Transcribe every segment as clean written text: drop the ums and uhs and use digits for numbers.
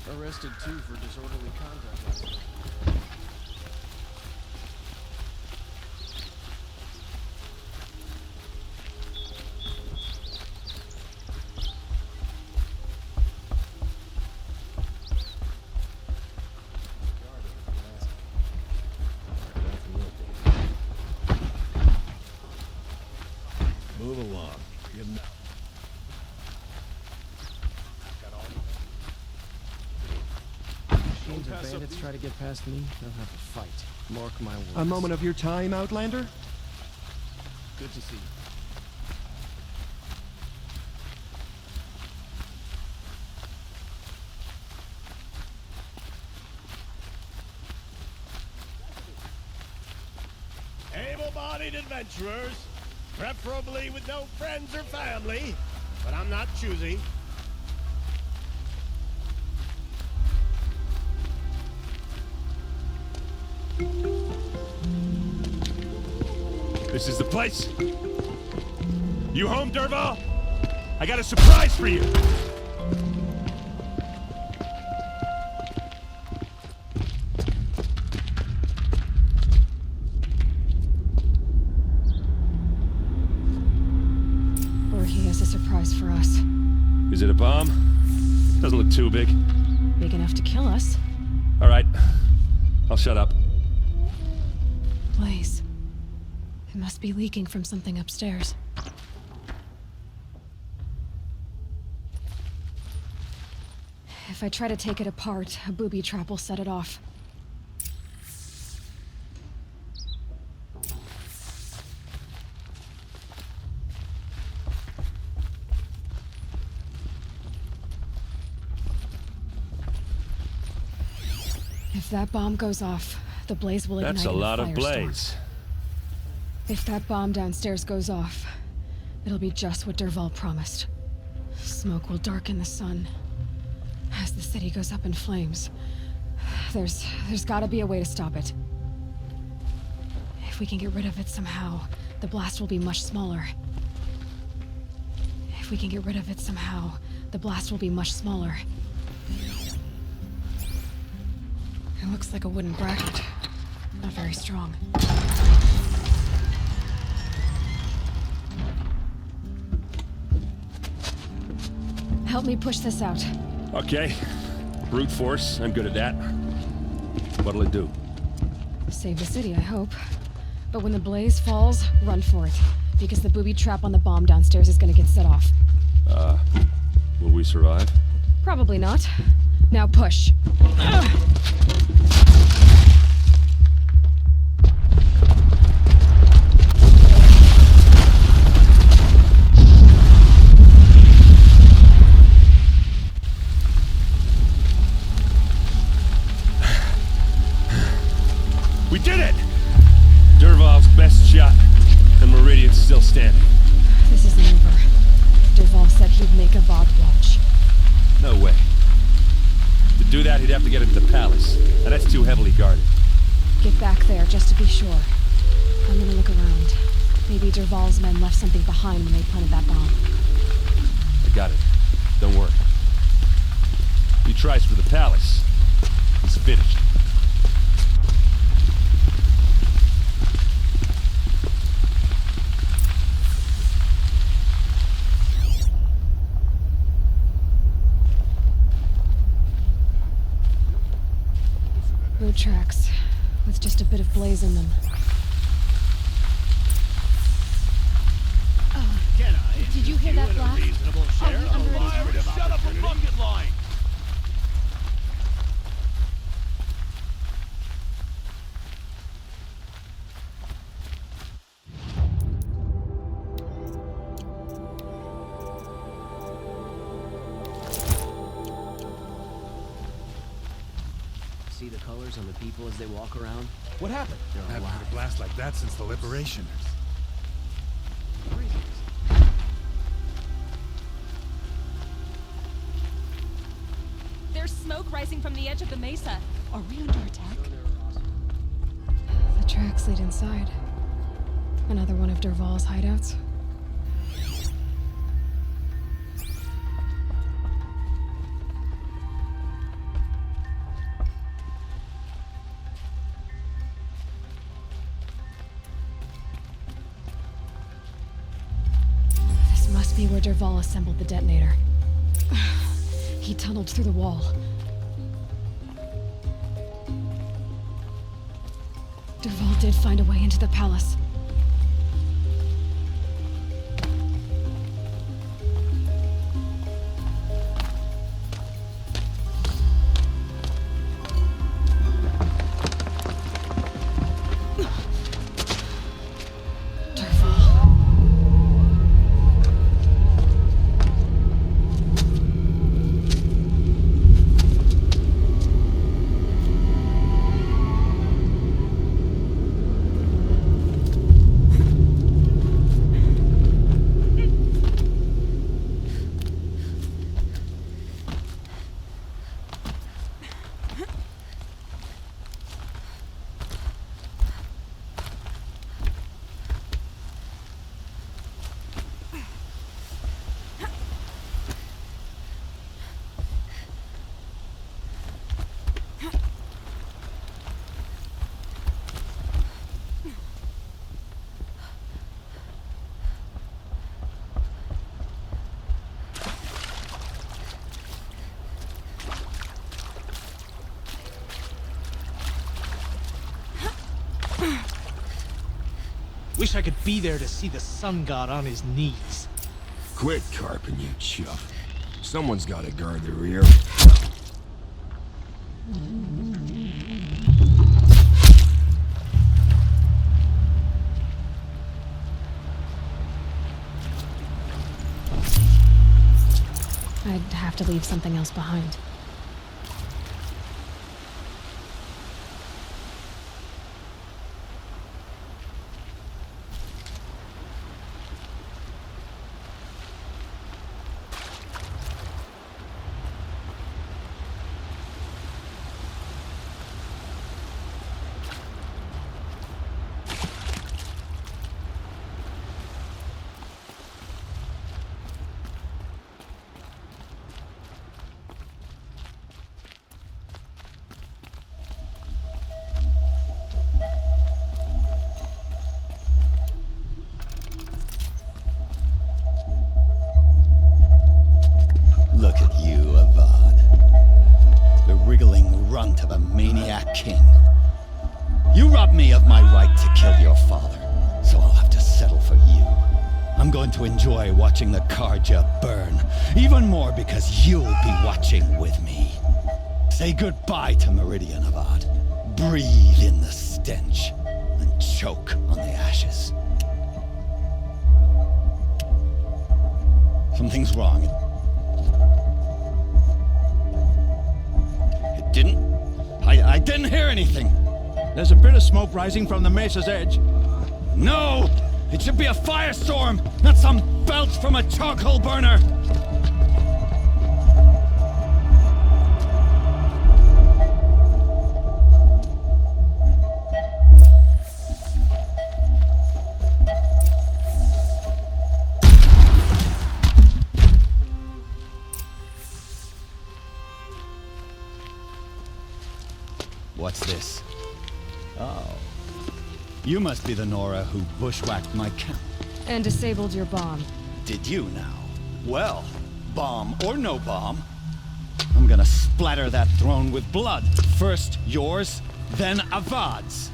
Arrested too for disorderly conduct last week. Move along. Give me... If bandits try to get past me, they'll have a fight. Mark my words. A moment of your time, Outlander? Good to see you. Able-bodied adventurers, preferably with no friends or family, but I'm not choosy. This is the place. You home, Dervahl? I got a surprise for you. Or he has a surprise for us. Is it a bomb? Doesn't look too big. Big enough to kill us. All right, I'll shut up. Blaze. It must be leaking from something upstairs. If I try to take it apart, a booby trap will set it off. If that bomb goes off, the blaze will ignite. That's a lot of blaze. If that bomb downstairs goes off, it'll be just what Dervahl promised. Smoke will darken the sun. As the city goes up in flames, there's gotta be a way to stop it. If we can get rid of it somehow, the blast will be much smaller. If we can get rid of it somehow, the blast will be much smaller. It looks like a wooden bracket. Not very strong. Help me push this out. Okay. Brute force, I'm good at that. What'll it do? Save the city, I hope. But when the blaze falls, run for it. Because the booby trap on the bomb downstairs is gonna get set off. Will we survive? Probably not. Now push. We did it! Dervahl's best shot, and Meridian's still standing. This isn't over. Dervahl said he'd make a VOD watch. No way. To do that, he'd have to get into the palace, and that's too heavily guarded. Get back there, just to be sure. I'm gonna look around. Maybe Dervahl's men left something behind when they planted that bomb. I got it. Don't worry. He tries for the palace. He's finished. Road tracks, with just a bit of blaze in them. Can I? Did you hear that blast? Share Are we under attack? Shut up a rocket line! See the colors on the people as they walk around? What happened? I They're haven't alive. had a blast like that since the liberation. There's smoke rising from the edge of the mesa. Are we under attack? The tracks lead inside. Another one of Dervahl's hideouts. be where Dervahl assembled the detonator. He tunneled through the wall. Dervahl did find a way into the palace. Wish I could be there to see the sun god on his knees. Quit carping, you chuff. Someone's gotta guard the rear. I'd have to leave something else behind. Look at you, Avad. The wriggling runt of a maniac king. You robbed me of my right to kill your father, so I'll have to settle for you. I'm going to enjoy watching the Karja burn, even more because you'll be watching with me. Say goodbye to Meridian, Avad. Breathe in the stench, and choke on the ashes. Something's wrong. I didn't hear anything. There's a bit of smoke rising from the mesa's edge. No! It should be a firestorm, not some belch from a charcoal burner! What's this? Oh. You must be the Nora who bushwhacked my camp. And disabled your bomb. Did you now? Well, bomb or no bomb, I'm gonna splatter that throne with blood. First yours, then Avad's.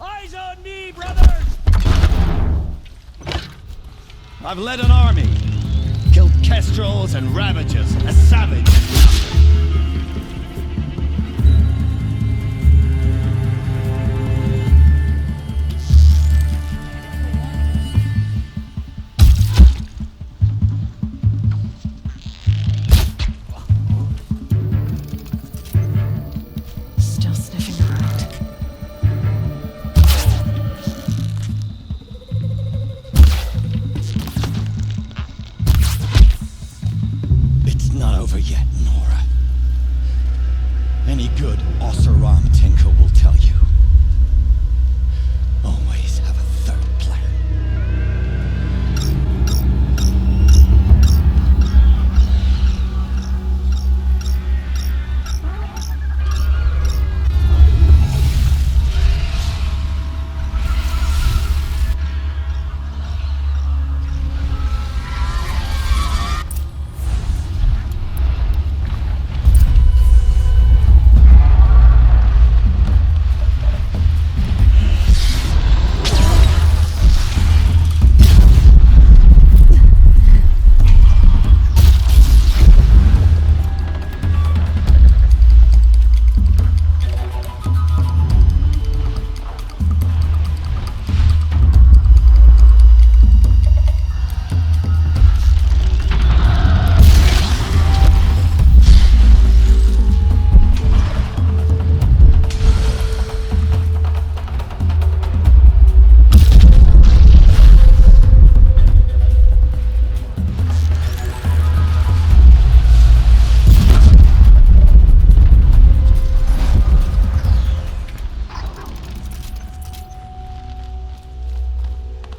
Eyes on me, brothers! I've led an army, killed kestrels and ravagers, a savage. Still sniffing around. It's not over yet, Nora.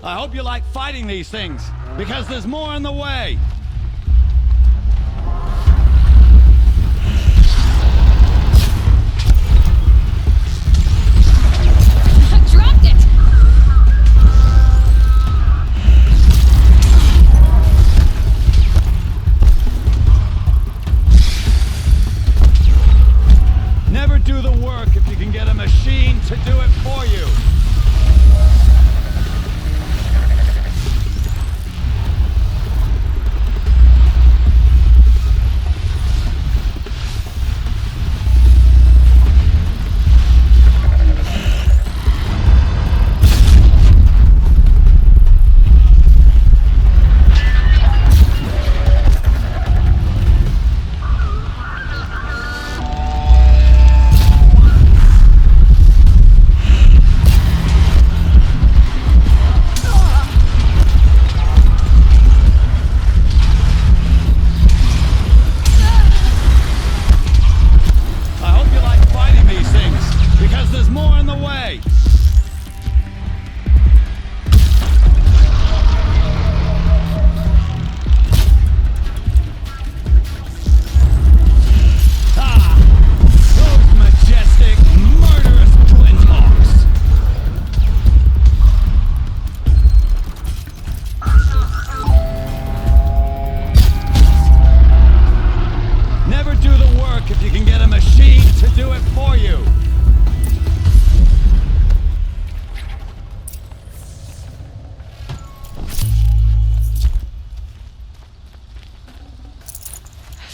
I hope you like fighting these things, because there's more in the way. Dropped it! Never do the work if you can get a machine to do it for you.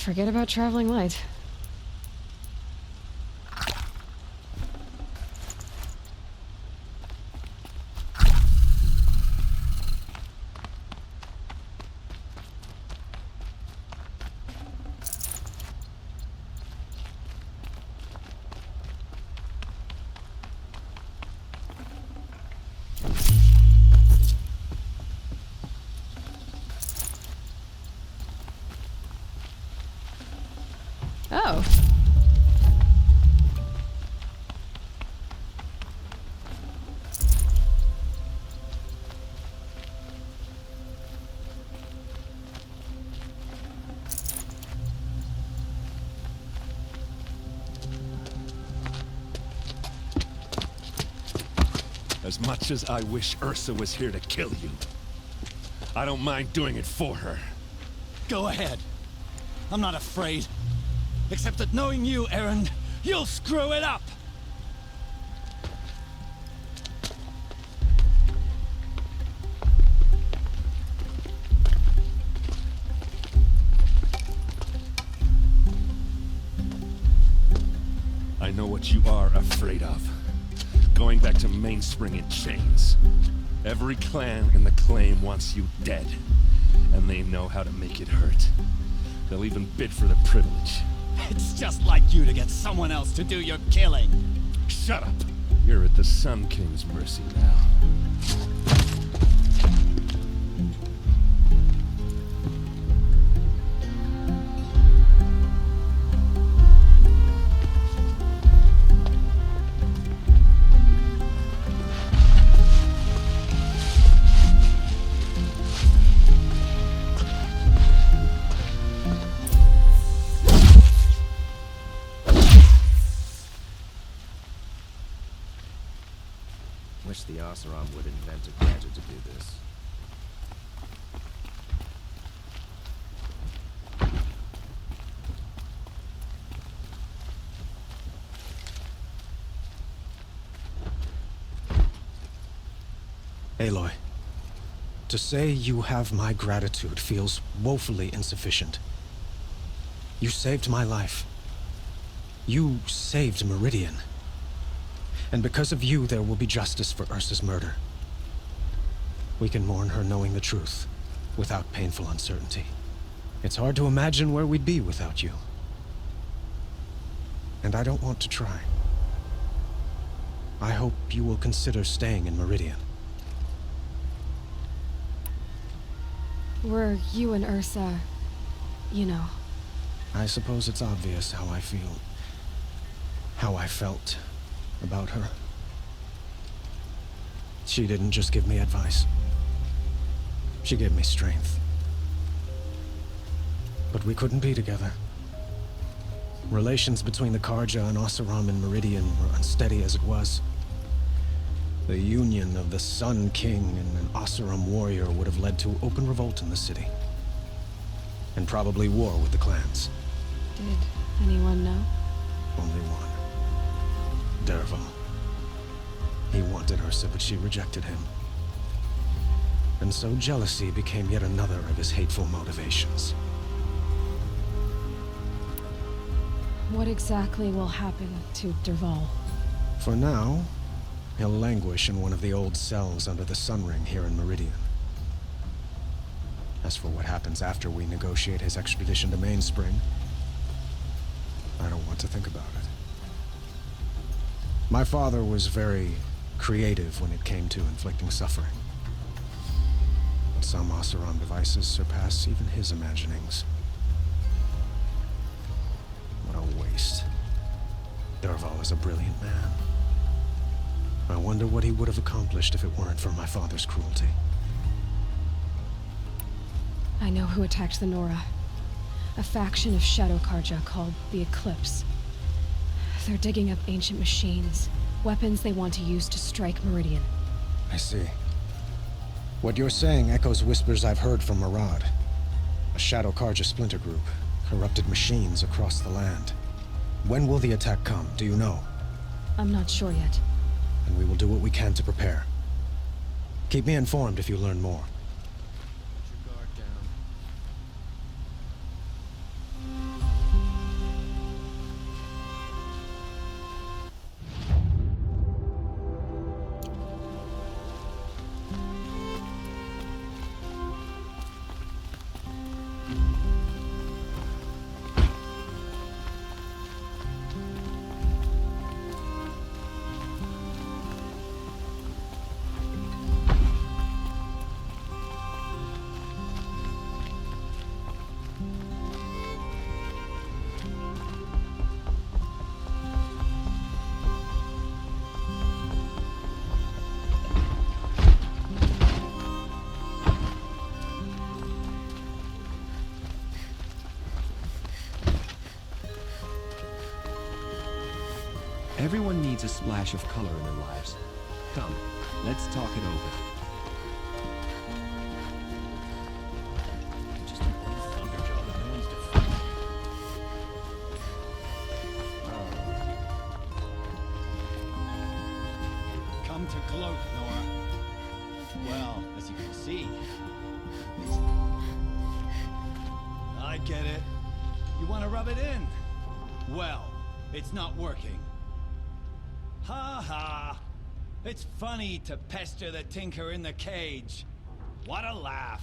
Forget about traveling light. Oh. As much as I wish Ursa was here to kill you, I don't mind doing it for her. Go ahead. I'm not afraid. Except that knowing you, Aaron, you'll screw it up! I know what you are afraid of. Going back to Mainspring in chains. Every clan in the claim wants you dead. And they know how to make it hurt. They'll even bid for the privilege. It's just like you to get someone else to do your killing. Shut up! You're at the Sun King's mercy now. Wish the Oseram would invent a gadget to do this. Aloy, to say you have my gratitude feels woefully insufficient. You saved my life. You saved Meridian. And because of you, there will be justice for Ursa's murder. We can mourn her knowing the truth, without painful uncertainty. It's hard to imagine where we'd be without you. And I don't want to try. I hope you will consider staying in Meridian. Were you and Ursa, you know? I suppose it's obvious how I feel. How I felt about her. She didn't just give me advice. She gave me strength. But we couldn't be together. Relations between the Karja and Oseram and Meridian were unsteady as it was. The union of the Sun King and an Oseram warrior would have led to open revolt in the city. And probably war with the clans. Did anyone know? Only one. Dervahl. He wanted Ursa, but she rejected him. And so jealousy became yet another of his hateful motivations. What exactly will happen to Dervahl? For now, he'll languish in one of the old cells under the Sun Ring here in Meridian. As for what happens after we negotiate his extradition to Mainspring, I don't want to think about it. My father was very creative when it came to inflicting suffering. But some Oseram devices surpass even his imaginings. What a waste. Dervahl is a brilliant man. I wonder what he would have accomplished if it weren't for my father's cruelty. I know who attacked the Nora. A faction of Shadow Karja called the Eclipse. They're digging up ancient machines, weapons they want to use to strike Meridian. I see. What you're saying echoes whispers I've heard from Murad. A Shadow Karja splinter group, corrupted machines across the land. When will the attack come, do you know? I'm not sure yet. And we will do what we can to prepare. Keep me informed if you learn more. Put your guard down. Everyone needs a splash of color in their lives. Come, let's talk it over. Just a one thunder job that no one's defending. Come to gloat, Nora. Well, as you can see. I get it. You want to rub it in? Well, it's not working. Ha ha! It's funny to pester the tinker in the cage. What a laugh.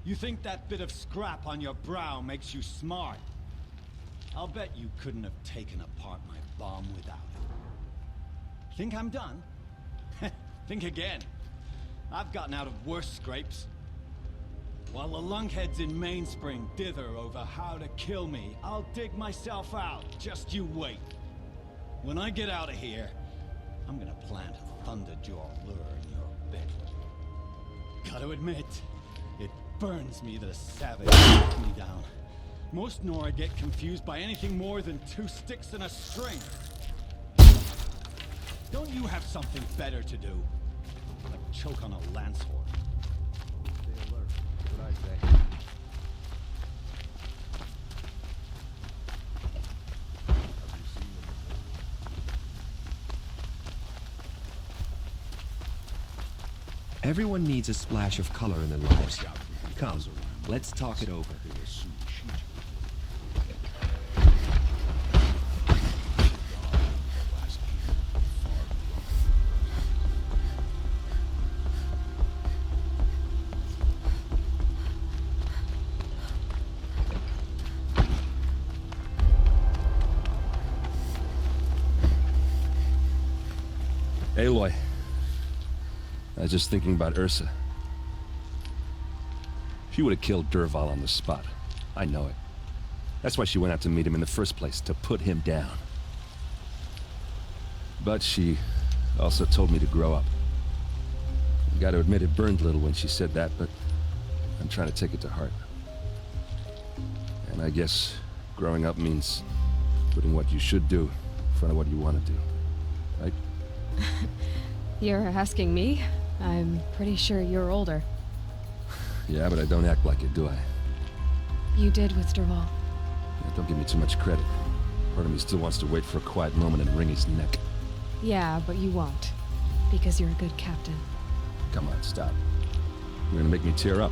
You think that bit of scrap on your brow makes you smart? I'll bet you couldn't have taken apart my bomb without it. Think I'm done? Think again. I've gotten out of worse scrapes. While the lunkheads in Mainspring dither over how to kill me, I'll dig myself out. Just you wait. When I get out of here, I'm gonna plant a Thunderjaw lure in your bit. Gotta admit, it burns me that a savage knocked me down. Most Nora get confused by anything more than two sticks and a string. Don't you have something better to do? Like choke on a lance horse. Stay alert. That's what I say. Everyone needs a splash of color in their lives. Come, let's talk it over. Aloy. I was just thinking about Ursa. She would have killed Dervahl on the spot. I know it. That's why she went out to meet him in the first place, to put him down. But she also told me to grow up. I gotta admit it burned a little when she said that, but I'm trying to take it to heart. And I guess growing up means putting what you should do in front of what you want to do, right? You're asking me? I'm pretty sure you're older. Yeah, but I don't act like it, do I? You did with Derval. Yeah, don't give me too much credit. Part of me still wants to wait for a quiet moment and wring his neck. Yeah, but you won't. Because you're a good captain. Come on, stop. You're gonna make me tear up.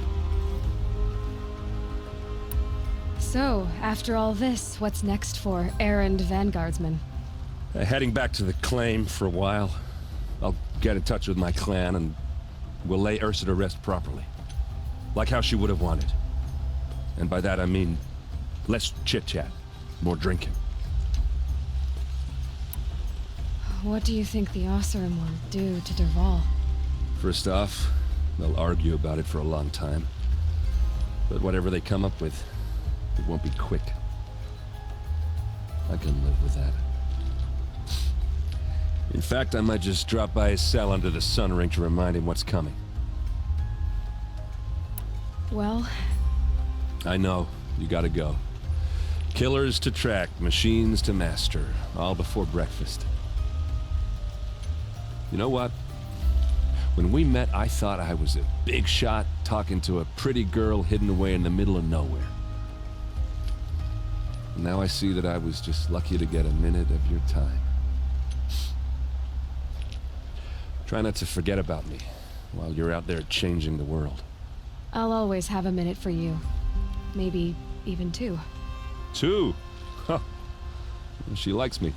So, after all this, what's next for errand vanguardsman? Heading back to the claim for a while. I'll get in touch with my clan and we'll lay Ursa to rest properly. Like how she would have wanted. And by that I mean less chit-chat, more drinking. What do you think the Oseram will do to Derval? First off, they'll argue about it for a long time. But whatever they come up with, it won't be quick. I can live with that. In fact, I might just drop by his cell under the sun ring to remind him what's coming. Well... I know. You gotta go. Killers to track, machines to master. All before breakfast. You know what? When we met, I thought I was a big shot talking to a pretty girl hidden away in the middle of nowhere. Now I see that I was just lucky to get a minute of your time. Try not to forget about me while you're out there changing the world. I'll always have a minute for you. Maybe even 2. 2? Huh. She likes me.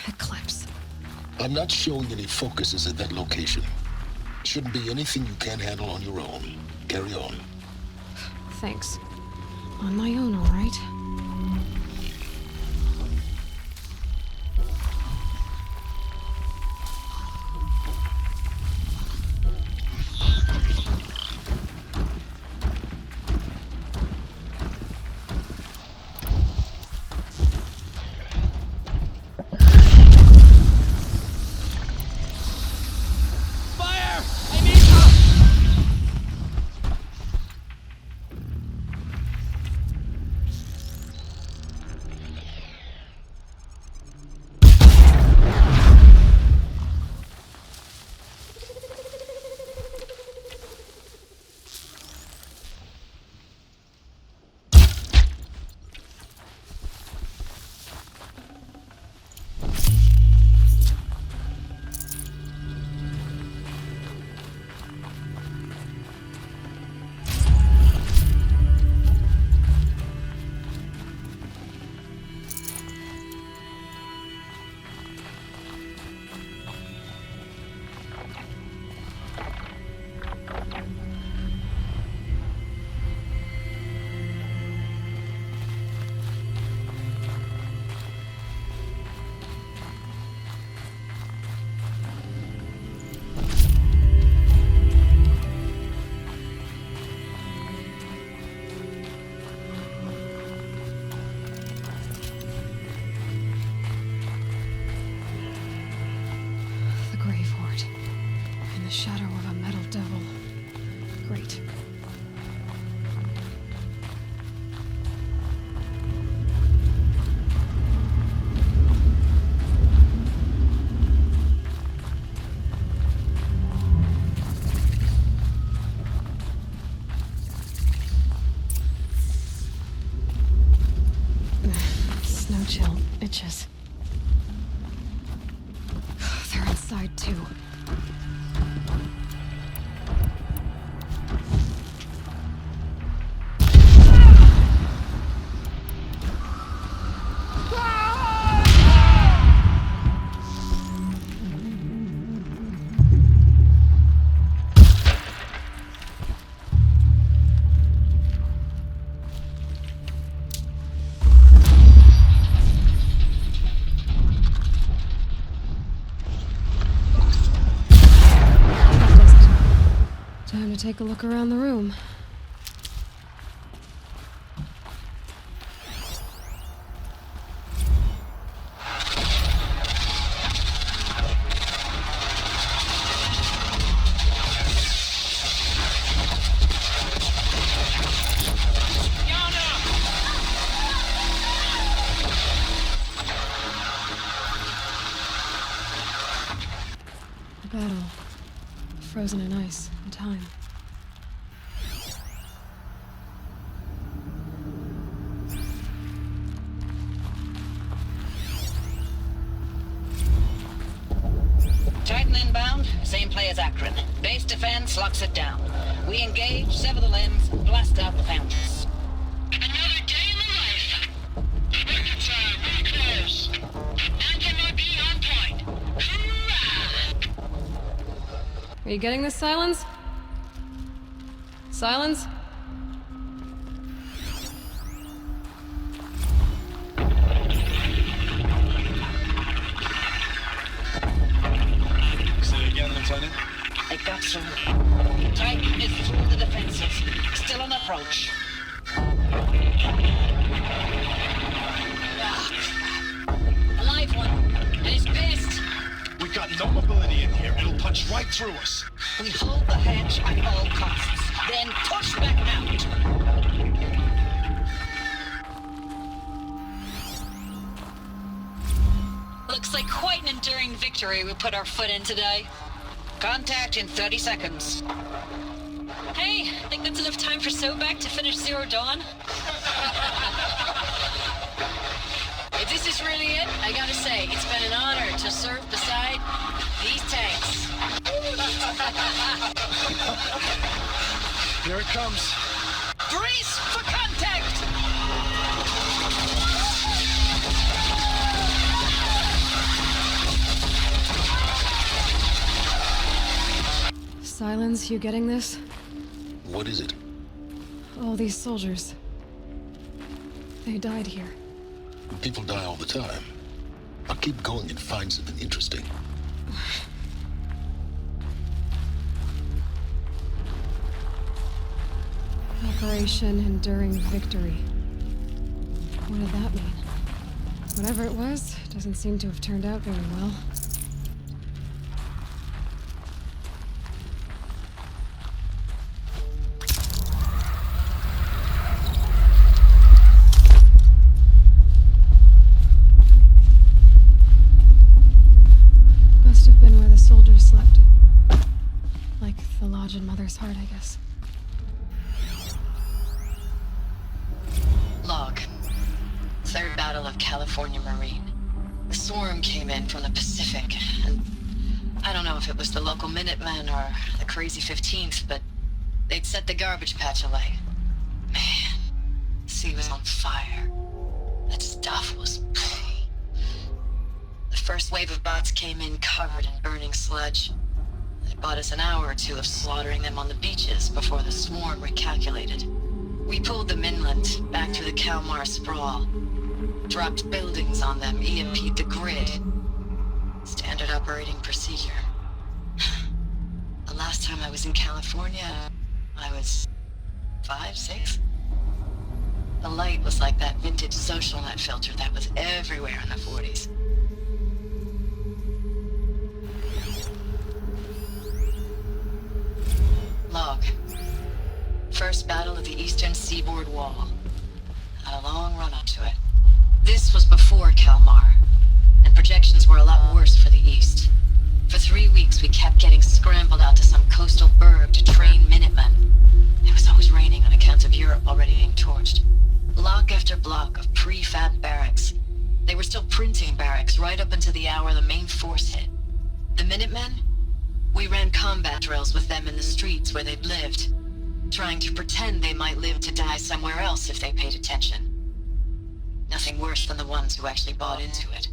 Eclipse. I'm not showing any focuses at that location. Shouldn't be anything you can't handle on your own. Carry on. Thanks. On my own, all right. Shadow of a metal devil. Great. bitches. They're inside too. Time to take a look around the room. A battle. Frozen in ice and time. Titan inbound, same play as Akron. Base defense locks it down. We engage, sever the limbs, blast out the fountains. Another day in the life. Record time, really close. Anti-MOB on point. Hoorah! Are you getting this, Silence? Silence? Say it again, Lieutenant. I got some. Titan is through the defenses. Still on approach. A live one. And he's pissed. We got no mobility in here. It'll punch right through us. We hold the hedge at all costs. Then push back out. Looks like quite an enduring victory we put our foot in today. Contact in 30 seconds. Hey, think that's enough time for Sobek to finish Zero Dawn? If this is really it, I gotta say, it's been an honor to serve beside these tanks. Here it comes. Brace for contact! Silence, you getting this? What is it? All these soldiers. They died here. People die all the time. I'll keep going and find something interesting. Operation Enduring Victory. What did that mean? Whatever it was, doesn't seem to have turned out very well. Must have been where the soldiers slept. Like the lodge in Mother's Heart, I guess. Log. Third Battle of California Marine. The swarm came in from the Pacific, and I don't know if it was the local Minutemen or the crazy 15th, but they'd set the garbage patch alight. Man, the sea was on fire. That stuff was... The first wave of bots came in covered in burning sludge. It bought us an hour or two of slaughtering them on the beaches before the swarm recalculated. We pulled them inland, back through the Kalmar sprawl. Dropped buildings on them, EMP'd the grid. Standard operating procedure. The last time I was in California, I was 5, 6? The light was like that vintage social net filter that was everywhere in the 40s. Log. First battle of the eastern seaboard wall. Had a long run up to it. This was before Kalmar, and projections were a lot worse for the east. For 3 weeks we kept getting scrambled out to some coastal burg to train Minutemen. It was always raining on account of Europe already being torched. Block after block of prefab barracks. They were still printing barracks right up until the hour the main force hit. The Minutemen? We ran combat drills with them in the streets where they'd lived, trying to pretend they might live to die somewhere else if they paid attention. Nothing worse than the ones who actually bought into it.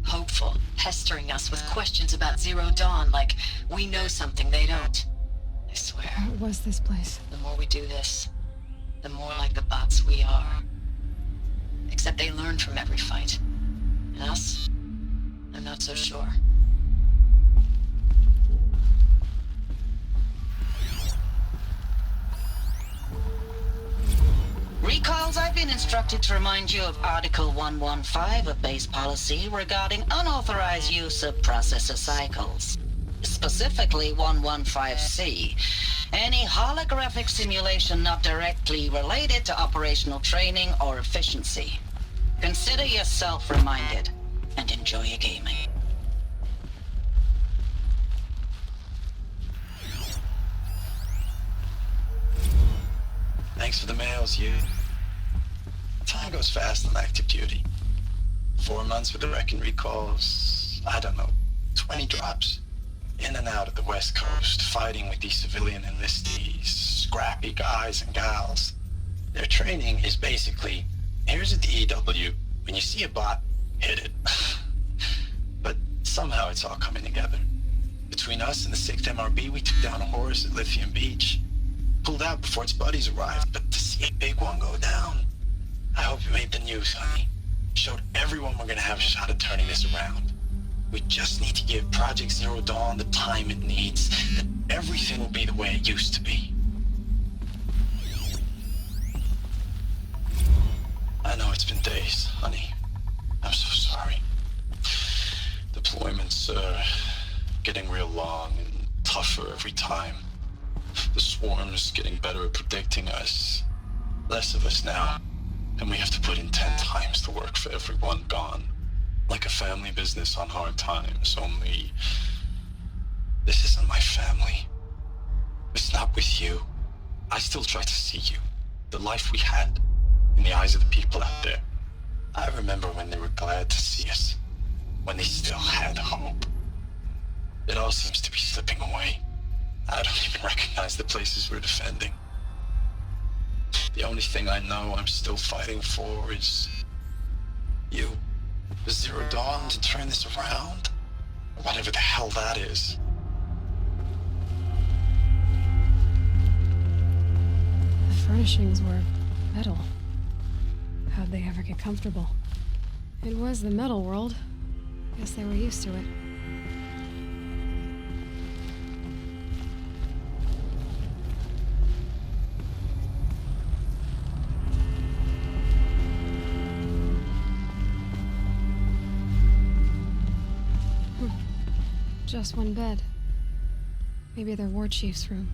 Hopeful, pestering us with questions about Zero Dawn like we know something they don't. I swear. What was this place? The more we do this, the more like the bots we are. Except they learn from every fight. And us? I'm not so sure. Recalls, I've been instructed to remind you of Article 115 of base policy regarding unauthorized use of processor cycles. Specifically 115C. Any holographic simulation not directly related to operational training or efficiency. Consider yourself reminded, and enjoy your gaming. Thanks for the mails, you. Time goes fast on active duty. 4 months with the wrecking recalls, I don't know, 20 drops. In and out of the West Coast, fighting with these civilian enlistees, scrappy guys and gals. Their training is basically, here's a DEW, when you see a bot, hit it. But somehow it's all coming together. Between us and the 6th MRB, we took down a horse at Lithium Beach. Pulled out before its buddies arrived, but to see a big one go down, I hope you made the news, honey. Showed everyone we're gonna have a shot at turning this around. We just need to give Project Zero Dawn the time it needs, then everything will be the way it used to be. I know it's been days, honey. I'm so sorry. Deployments are getting real long and tougher every time. The swarm's getting better at predicting us. Less of us now, and we have to put in 10 times the work for everyone gone. Like a family business on hard times, only this isn't my family. It's not with you. I still try to see you, the life we had, in the eyes of the people out there. I remember when they were glad to see us, when they still had hope. It all seems to be slipping away. I don't even recognize the places we're defending. The only thing I know I'm still fighting for is you. The Zero Dawn to turn this around? Whatever the hell that is. The furnishings were metal. How'd they ever get comfortable? It was the metal world. Guess they were used to it. Just one bed. Maybe their war chief's room.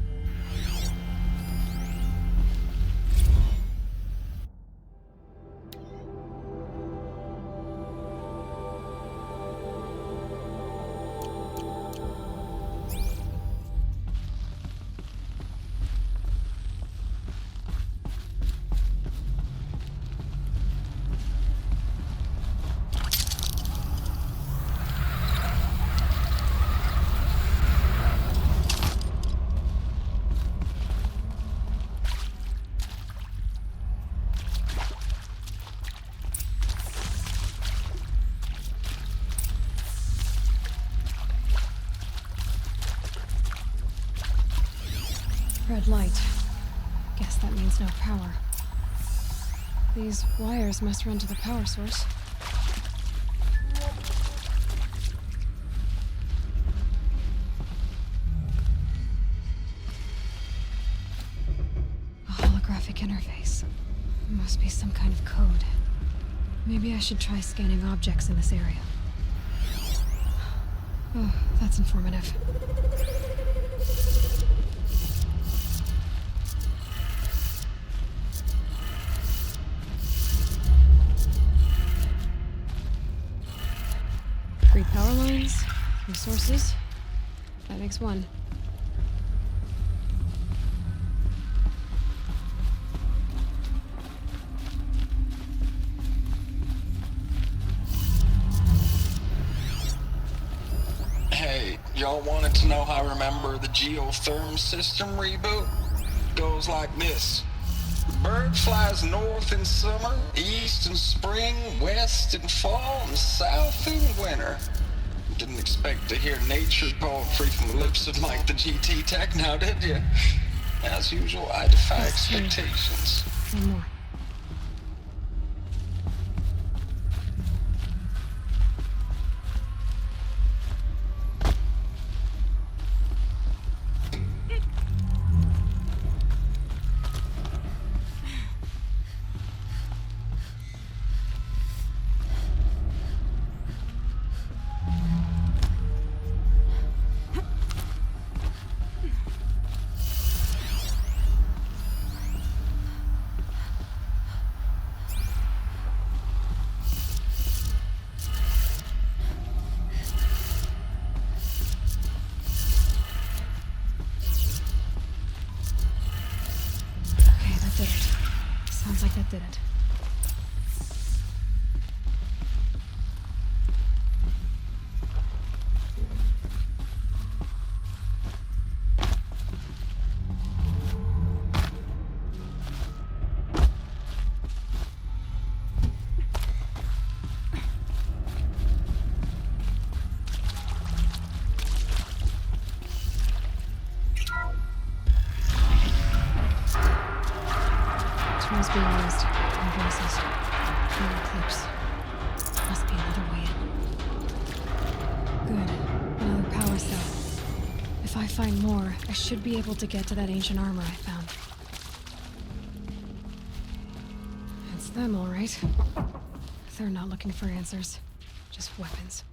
Red light. Guess that means no power. These wires must run to the power source. A holographic interface. Must be some kind of code. Maybe I should try scanning objects in this area. Oh, that's informative. Three power lines, resources. That makes one. Hey, y'all wanted to know how I remember the geotherm system reboot? Goes like this. The bird flies north in summer, east in spring, west in fall, and south in winter. Didn't expect to hear nature poetry from the lips of Mike the GT Tech now, did you? As usual, I defy expectations. One more. Sounds like that did it. Tools being used. And voices. No eclipse. Must be another way in. Good. Another power cell. If I find more, I should be able to get to that ancient armor I found. It's them, all right. They're not looking for answers. Just weapons.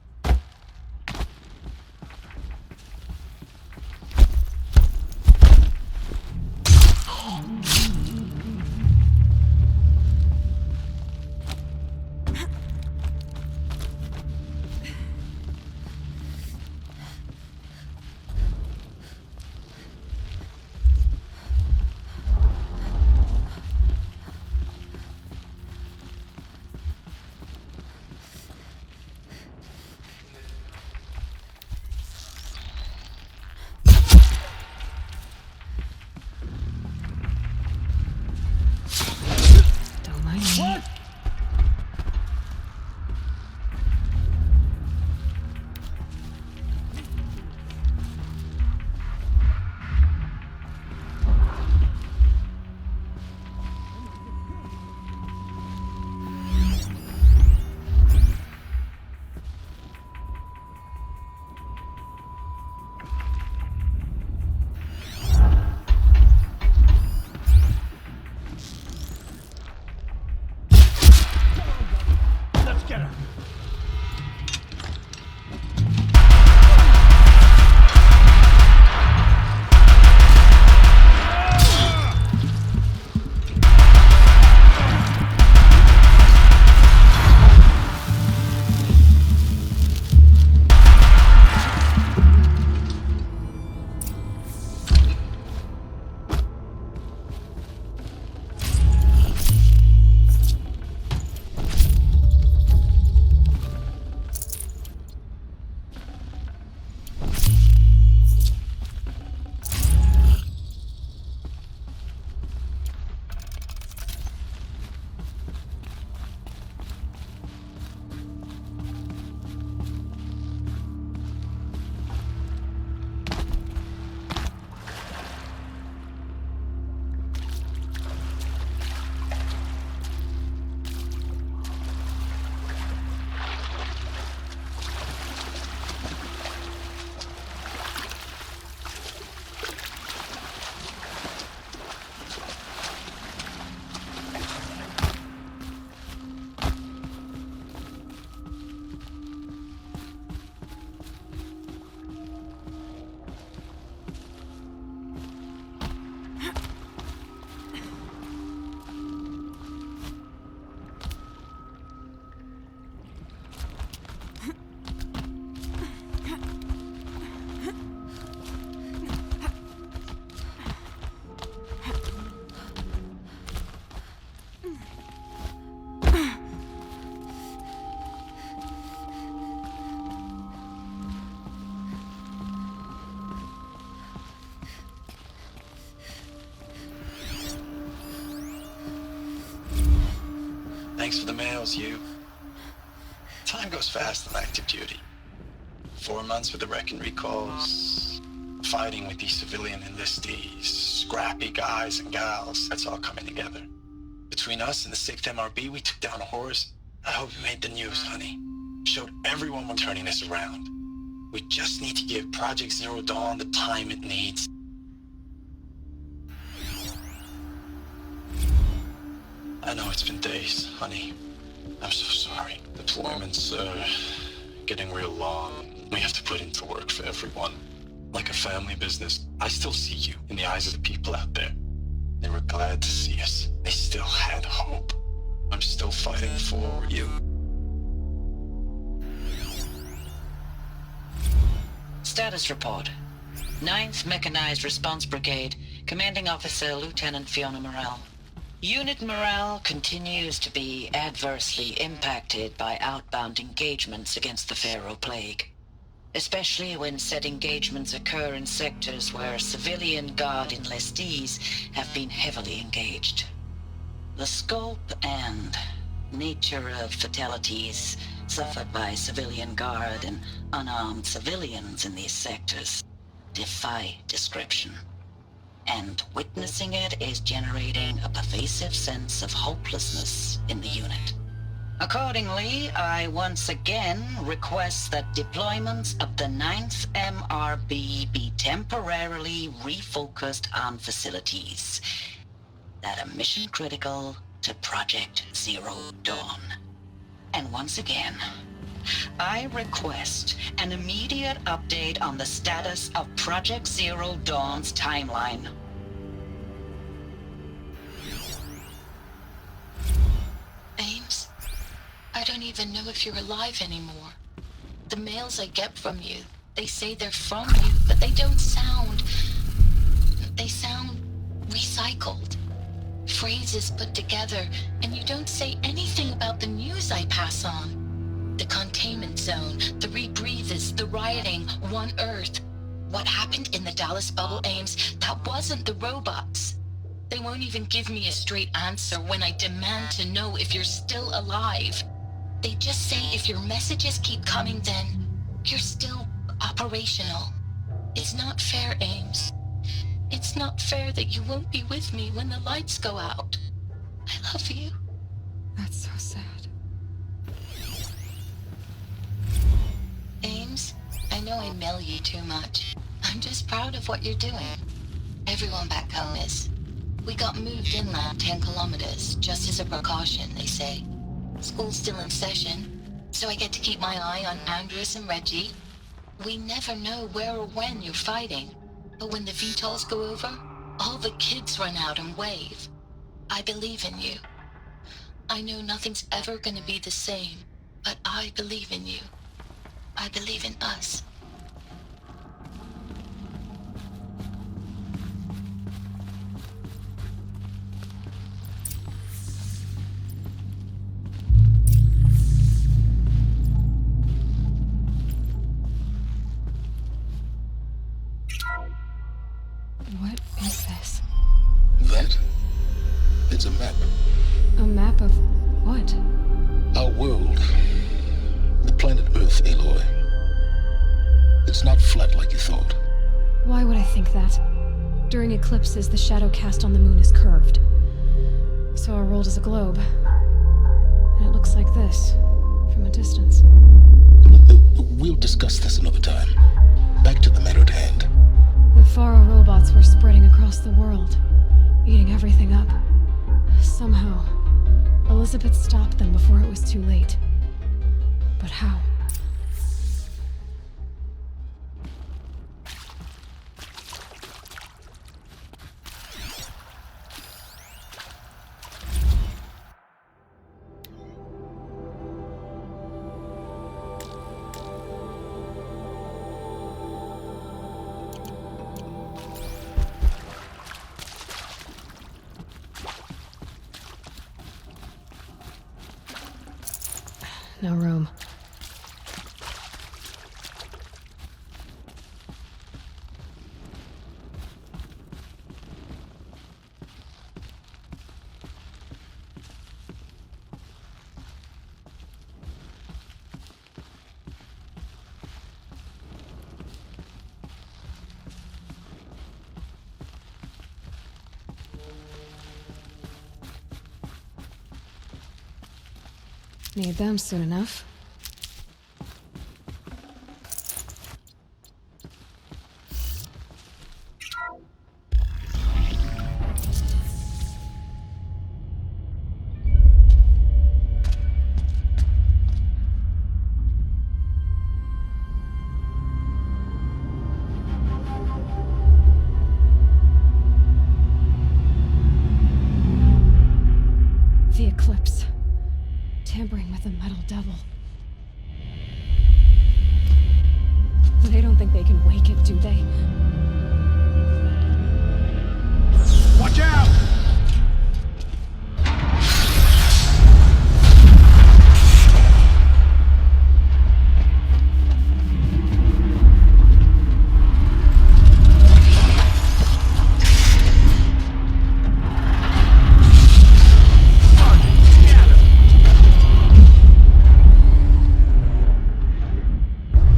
for the males, you. Time goes fast on active duty. 4 months with the wreck and recalls, fighting with these civilian enlistees, scrappy guys and gals, that's all coming together. Between us and the 6th MRB, we took down a horse. I hope it made the news, honey. Showed everyone we're turning this around. We just need to give Project Zero Dawn the time it needs. I know it's been days, honey. I'm so sorry. Deployments are getting real long. We have to put into work for everyone. Like a family business. I still see you in the eyes of the people out there. They were glad to see us. They still had hope. I'm still fighting for you. Status report. 9th Mechanized Response Brigade, Commanding Officer Lieutenant Fiona Morrell. Unit morale continues to be adversely impacted by outbound engagements against the Pharaoh Plague, especially when said engagements occur in sectors where civilian guard enlistees have been heavily engaged. The scope and nature of fatalities suffered by civilian guard and unarmed civilians in these sectors defy description. And witnessing it is generating a pervasive sense of hopelessness in the unit. Accordingly, I once again request that deployments of the 9th MRB be temporarily refocused on facilities that are mission critical to Project Zero Dawn. And once again, I request an immediate update on the status of Project Zero Dawn's timeline. Ames, I don't even know if you're alive anymore. The mails I get from you, they say they're from you, but they don't sound... They sound recycled. Phrases put together, and you don't say anything about the news I pass on. The containment zone, the rebreathers, the rioting, One Earth. What happened in the Dallas bubble, Ames, that wasn't the robots. They won't even give me a straight answer when I demand to know if you're still alive. They just say if your messages keep coming, then you're still operational. It's not fair, Ames. It's not fair that you won't be with me when the lights go out. I love you. That's so sad. Ames, I know I mail you too much. I'm just proud of what you're doing. Everyone back home is. We got moved inland 10 kilometers, just as a precaution, they say. School's still in session, so I get to keep my eye on Andrews and Reggie. We never know where or when you're fighting, but when the VTOLs go over, all the kids run out and wave. I believe in you. I know nothing's ever gonna be the same, but I believe in you. I believe in us. What is this? That? It's a map. A map of what? Our world. The planet Earth, Aloy. It's not flat like you thought. Why would I think that? During eclipses, the shadow cast on the moon is curved. So our world is a globe. And it looks like this, from a distance. We'll discuss this another time. Back to the matter at hand. The Faro robots were spreading across the world, eating everything up. Somehow, Elizabeth stopped them before it was too late. But how? No room. Need them soon enough. The eclipse. Tampering with the metal devil. They don't think they can wake it, do they? Watch out!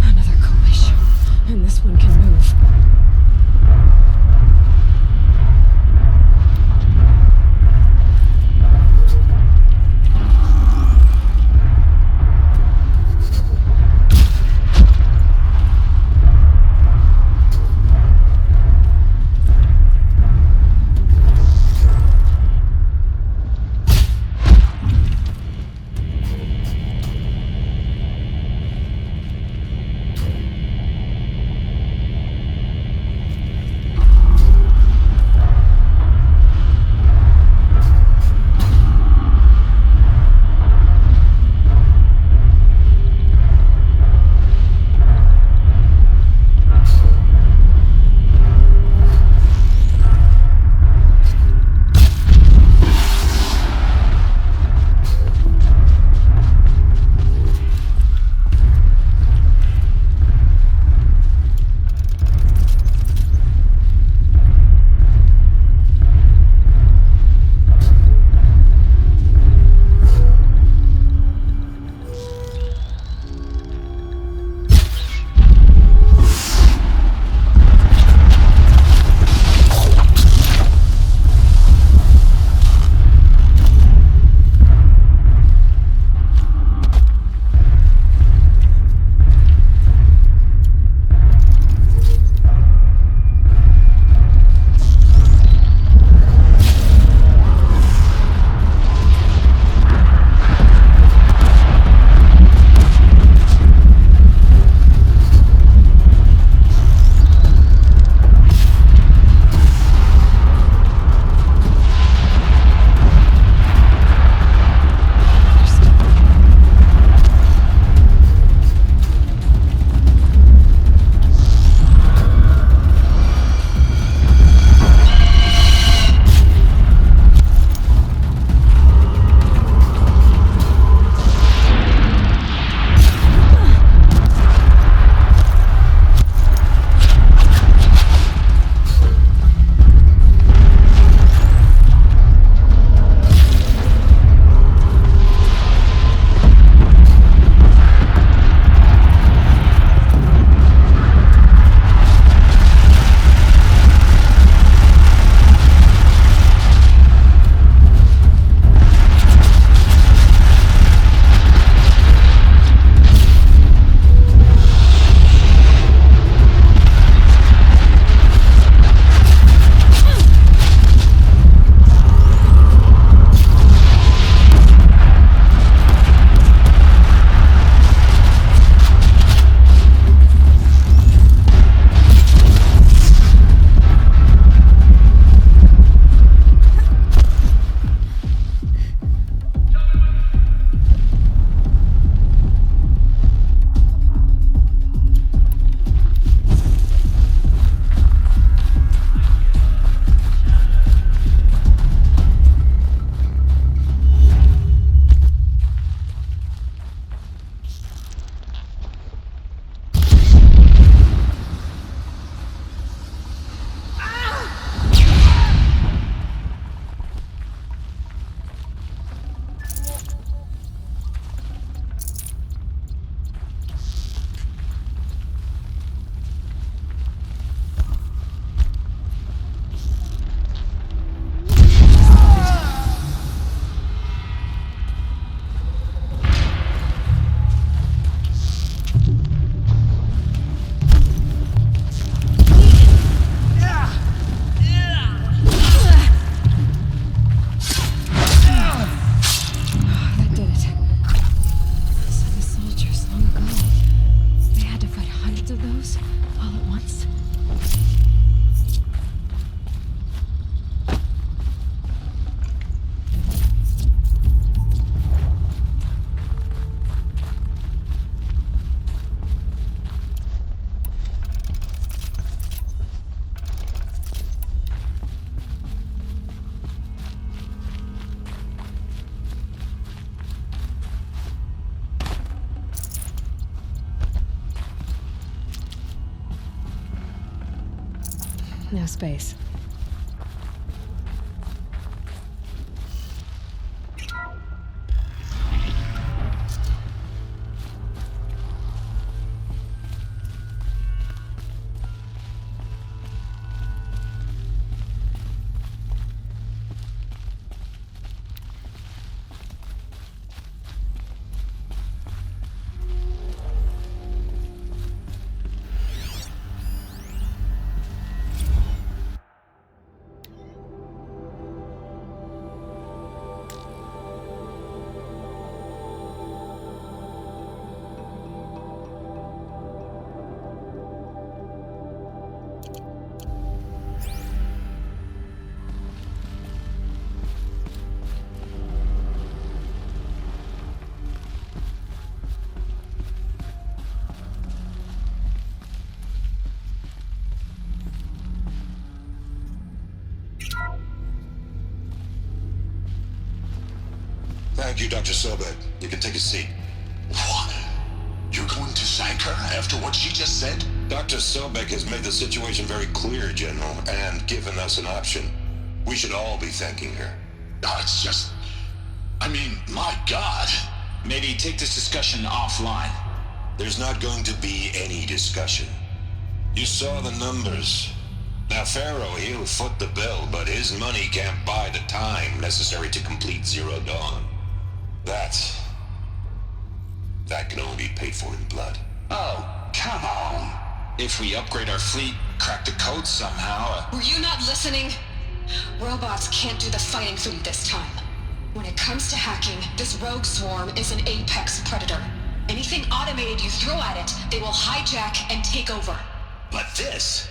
Another collision. And this one can move. All at once? No space. Thank you, Dr. Sobek. You can take a seat. What? You're going to thank her after what she just said? Dr. Sobek has made the situation very clear, General, and given us an option. We should all be thanking her. Oh, it's just... I mean, my God. Maybe take this discussion offline. There's not going to be any discussion. You saw the numbers. Now, Pharaoh, he'll foot the bill, but his money can't buy the time necessary to complete Zero Dawn. That can only be paid for in blood. Oh, come on. If we upgrade our fleet, crack the code somehow... Were you not listening? Robots can't do the fighting for you this time. When it comes to hacking, this rogue swarm is an apex predator. Anything automated you throw at it, they will hijack and take over. But this...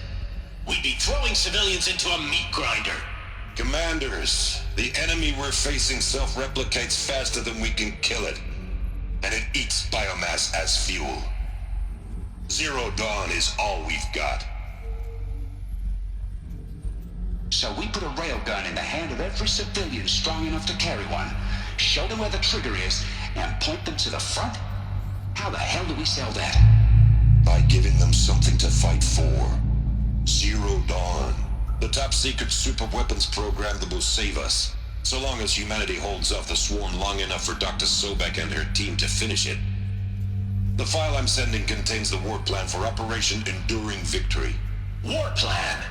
We'd be throwing civilians into a meat grinder. Commanders, the enemy we're facing self-replicates faster than we can kill it. And it eats biomass as fuel. Zero Dawn is all we've got. So we put a railgun in the hand of every civilian strong enough to carry one, show them where the trigger is, and point them to the front? How the hell do we sell that? By giving them something to fight for. Zero Dawn. The top-secret super-weapons program that will save us. So long as humanity holds off the swarm long enough for Dr. Sobek and her team to finish it. The file I'm sending contains the war plan for Operation Enduring Victory. War plan?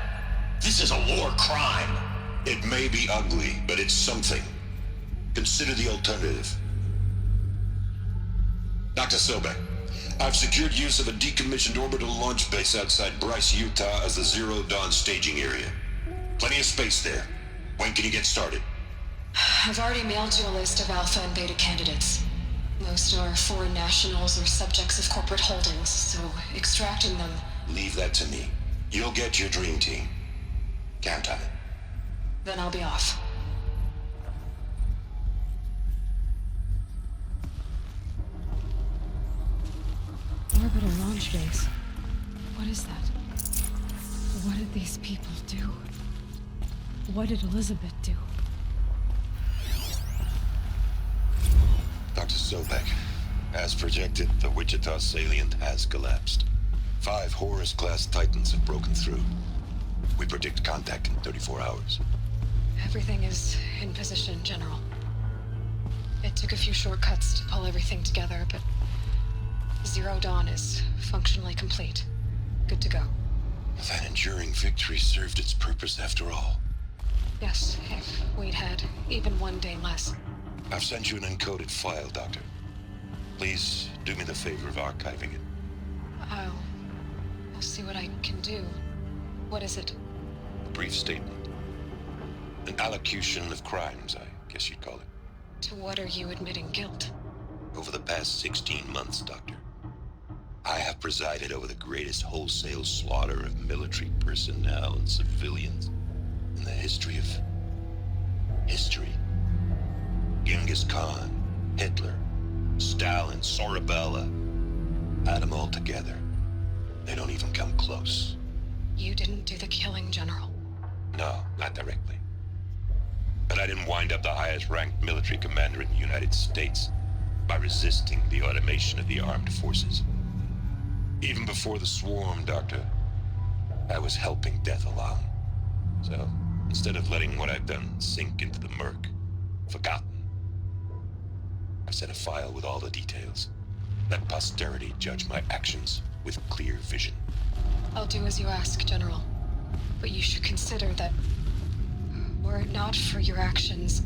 This is a war crime. It may be ugly, but it's something. Consider the alternative. Dr. Sobek, I've secured use of a decommissioned orbital launch base outside Bryce, Utah as the Zero Dawn staging area. Plenty of space there. When can you get started? I've already mailed you a list of Alpha and Beta candidates. Most are foreign nationals or subjects of corporate holdings, so extracting them... Leave that to me. You'll get your dream team. Count on it. Then I'll be off. Orbital launch base. What is that? What did these people do? What did Elizabeth do? Dr. Sobek, as projected, the Wichita salient has collapsed. 5 Horus-class Titans have broken through. We predict contact in 34 hours. Everything is in position, General. It took a few shortcuts to pull everything together, but Zero Dawn is functionally complete. Good to go. That enduring victory served its purpose after all. Yes, if we'd had even one day less. I've sent you an encoded file, Doctor. Please do me the favor of archiving it. I'll see what I can do. What is it? A brief statement. An allocution of crimes, I guess you'd call it. To what are you admitting guilt? Over the past 16 months, Doctor. I have presided over the greatest wholesale slaughter of military personnel and civilians in the history of history. Genghis Khan, Hitler, Stalin, Sorabella. Add them all together. They don't even come close. You didn't do the killing, General. No, not directly. But I didn't wind up the highest-ranked military commander in the United States by resisting the automation of the armed forces. Even before the swarm, Doctor, I was helping death along. So, instead of letting what I've done sink into the murk, forgotten, I set a file with all the details. Let posterity judge my actions with clear vision. I'll do as you ask, General. But you should consider that were it not for your actions,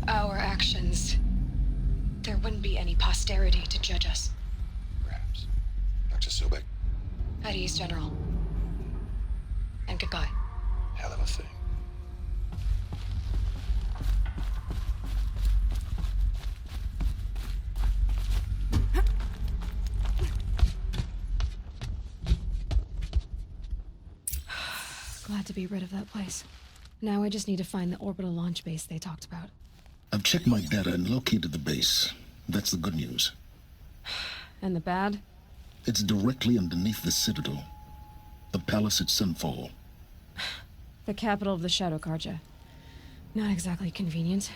our actions, there wouldn't be any posterity to judge us. Perhaps. Dr. Sobek. At ease, General. And goodbye. Hell of a thing. Glad to be rid of that place. Now I just need to find the orbital launch base they talked about. I've checked my data and located the base. That's the good news. And the bad? It's directly underneath the Citadel. The palace at Sunfall. The capital of the Shadow Carja. Not exactly convenient.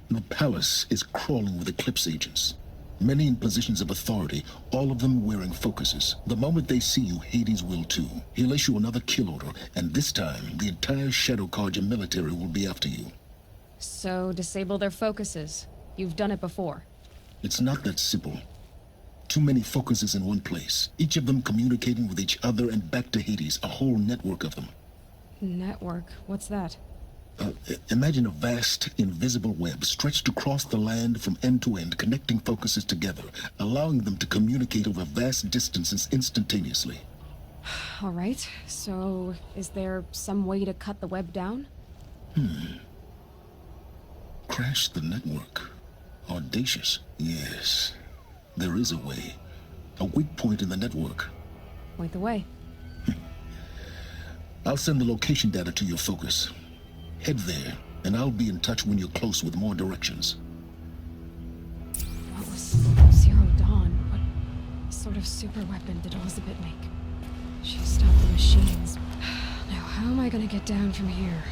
The palace is crawling with Eclipse agents. Many in positions of authority, all of them wearing focuses. The moment they see you, Hades will too. He'll issue another kill order, and this time, the entire Shadow Carja military will be after you. So, disable their focuses. You've done it before. It's not that simple. Too many focuses in one place, each of them communicating with each other and back to Hades, a whole network of them. Network? What's that? Imagine a vast, invisible web stretched across the land from end to end, connecting focuses together, allowing them to communicate over vast distances instantaneously. All right, so is there some way to cut the web down? Crash the network. Audacious. Yes, there is a way. A weak point in the network. Point the way. I'll send the location data to your focus. Head there, and I'll be in touch when you're close with more directions. What was Zero Dawn? What sort of super weapon did Elizabeth make? She stopped the machines. Now, how am I gonna get down from here?